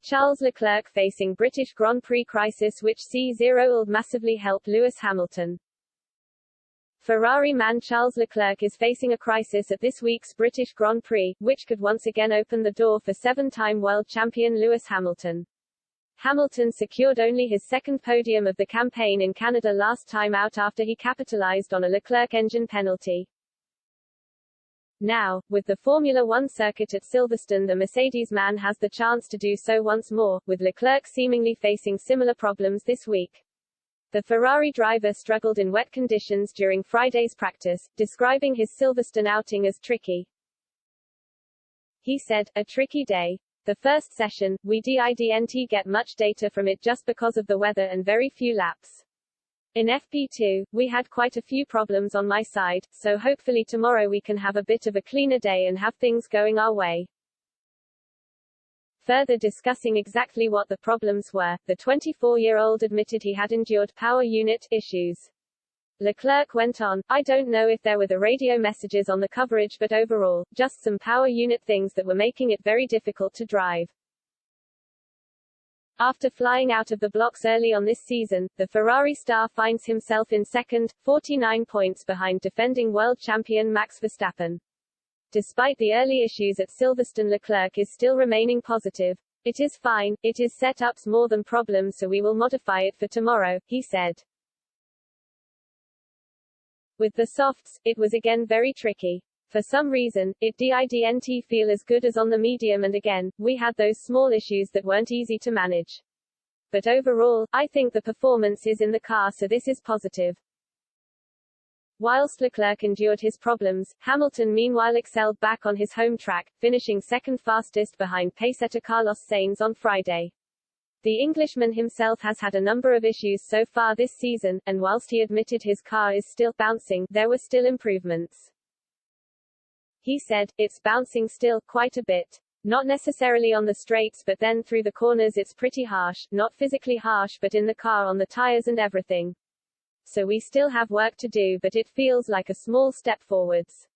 Charles Leclerc facing British Grand Prix crisis, which c0uld massively help Lewis Hamilton. Ferrari man Charles Leclerc is facing a crisis at this week's British Grand Prix, which could once again open the door for seven-time world champion Lewis Hamilton. Hamilton secured only his second podium of the campaign in Canada last time out after he capitalized on a Leclerc engine penalty. Now, with the Formula One circuit at Silverstone, the Mercedes man has the chance to do so once more, with Leclerc seemingly facing similar problems this week. The Ferrari driver struggled in wet conditions during Friday's practice, describing his Silverstone outing as tricky. He said, "A tricky day. The first session, we didn't get much data from it just because of the weather and very few laps. In FP2, we had quite a few problems on my side, so hopefully tomorrow we can have a bit of a cleaner day and have things going our way." Further discussing exactly what the problems were, the 24-year-old admitted he had endured power unit issues. Leclerc went on, "I don't know if there were the radio messages on the coverage, but overall, just some power unit things that were making it very difficult to drive." After flying out of the blocks early on this season, the Ferrari star finds himself in second, 49 points behind defending world champion Max Verstappen. Despite the early issues at Silverstone, Leclerc is still remaining positive. "It is fine, it is setups more than problems, so we will modify it for tomorrow," he said. With the softs, it was again very tricky. For some reason, it didn't feel as good as on the medium, and again, we had those small issues that weren't easy to manage. But overall, I think the performance is in the car, so this is positive. Whilst Leclerc endured his problems, Hamilton meanwhile excelled back on his home track, finishing second fastest behind pacesetter Carlos Sainz on Friday. The Englishman himself has had a number of issues so far this season, and whilst he admitted his car is still bouncing, there were still improvements. He said, "It's bouncing still, quite a bit. Not necessarily on the straights, but then through the corners it's pretty harsh, not physically harsh but in the car, on the tires and everything. So we still have work to do, but it feels like a small step forwards."